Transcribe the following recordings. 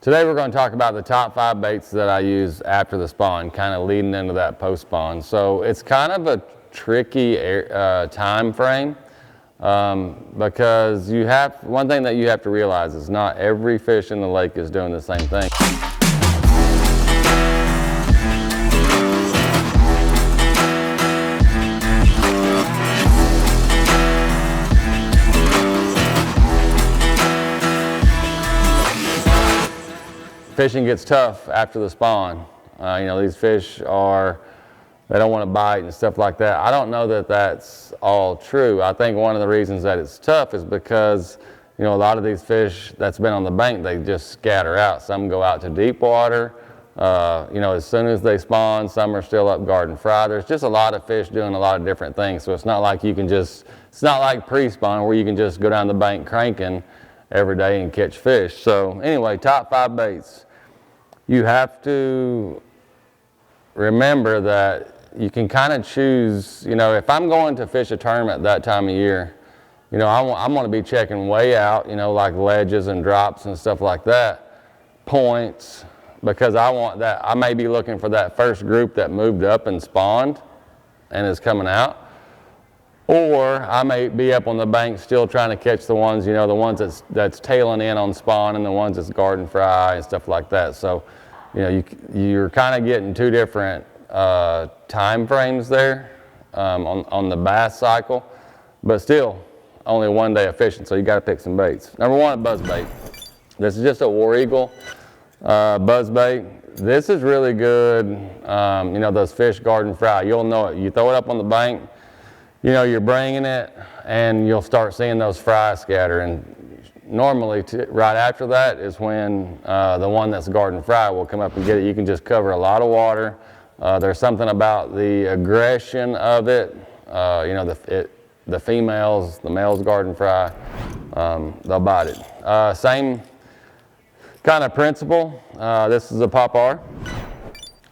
Today we're going to talk about the top 5 baits that I use after the spawn, kind of leading into that post-spawn. So it's kind of a tricky time frame because one thing that you have to realize is not every fish in the lake is doing the same thing. Fishing gets tough after the spawn. You know, these fish they don't want to bite and stuff like that. I don't know that that's all true. I think one of the reasons that it's tough is because, you know, a lot of these fish that's been on the bank, they just scatter out. Some go out to deep water. You know, as soon as they spawn, some are still up guarding fry. There's just a lot of fish doing a lot of different things. So it's not like it's not like pre-spawn where you can just go down the bank cranking every day and catch fish. So anyway, top 5 baits. You have to remember that you can kind of choose, you know, if I'm going to fish a tournament that time of year, you know, I'm going to be checking way out, you know, like ledges and drops and stuff like that, points, because I may be looking for that first group that moved up and spawned and is coming out. Or I may be up on the bank still trying to catch the ones, you know, the ones that's tailing in on spawn and the ones that's guarding fry and stuff like that. So, you know, you're kind of getting 2 different time frames there on the bass cycle, but still only 1 day of fishing, so you got to pick some baits. Number 1, buzz bait. This is just a War Eagle buzz bait. This is really good, you know, those fish guarding fry. You'll know it. You throw it up on the bank, you know, you're bringing it and you'll start seeing those fry scatter. And normally right after that is when the one that's guarding fry will come up and get it. You can just cover a lot of water. There's something about the aggression of it. You know, the females, the males guarding fry, they'll bite it. Same kind of principle. This is a Pop-R,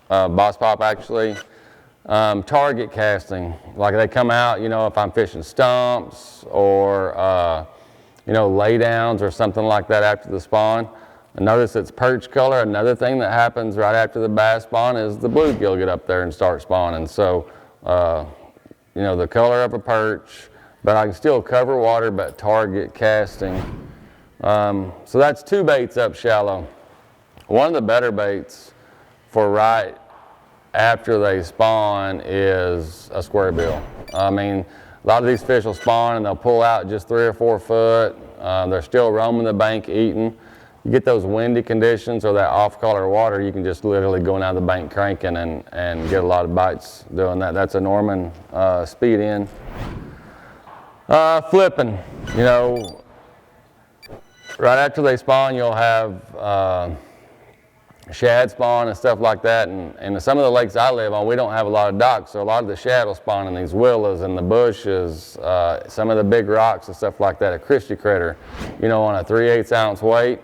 Boss Pop actually. Target casting, like they come out, you know, if I'm fishing stumps or, you know, laydowns or something like that after the spawn. And notice it's perch color. Another thing that happens right after the bass spawn is the bluegill get up there and start spawning. So, you know, the color of a perch, but I can still cover water, but target casting. So that's 2 baits up shallow. One of the better baits for right after they spawn is a square bill. I mean, a lot of these fish will spawn and they'll pull out just 3 or 4 foot. They're still roaming the bank eating. You get those windy conditions or that off-color water, you can just literally go down the bank cranking and get a lot of bites doing that. That's a Norman speed in. Flipping, you know, right after they spawn, you'll have shad spawn and stuff like that, and some of the lakes I live on, we don't have a lot of docks, so a lot of the shad will spawn in these willows and the bushes, some of the big rocks and stuff like that. A Christie critter, you know, on a 3/8 ounce weight.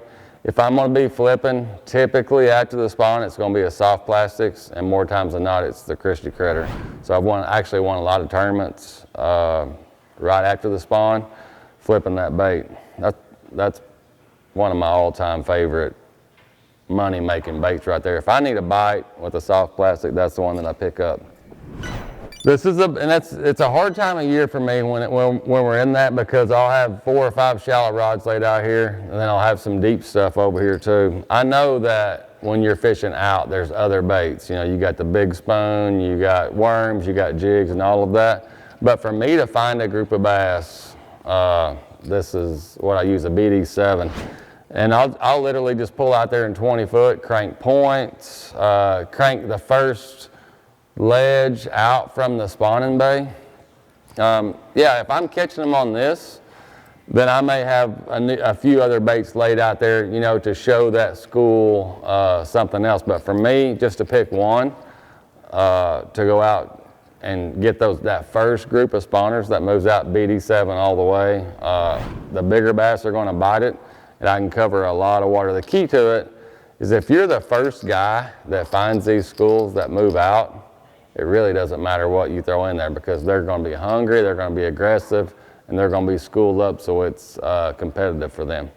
If I'm going to be flipping, typically after the spawn, it's going to be a soft plastics, and more times than not, it's the Christie critter. So I've actually won a lot of tournaments right after the spawn, flipping that bait. That's one of my all-time favorite money-making baits right there. If I need a bite with a soft plastic, that's the one that I pick up. It's a hard time of year for me when we're in that, because I'll have 4 or 5 shallow rods laid out here, and then I'll have some deep stuff over here too. I know that when you're fishing out, there's other baits. You know, you got the big spoon, you got worms, you got jigs and all of that. But for me to find a group of bass, this is what I use, a BD7. And I'll literally just pull out there in 20 foot, crank points, crank the first ledge out from the spawning bay. Yeah, if I'm catching them on this, then I may have a few other baits laid out there, you know, to show that school something else. But for me, just to pick one, to go out and get that first group of spawners that moves out BD7 all the way, the bigger bass are going to bite it, and I can cover a lot of water. The key to it is if you're the first guy that finds these schools that move out, it really doesn't matter what you throw in there, because they're going to be hungry, they're going to be aggressive, and they're going to be schooled up, so it's competitive for them.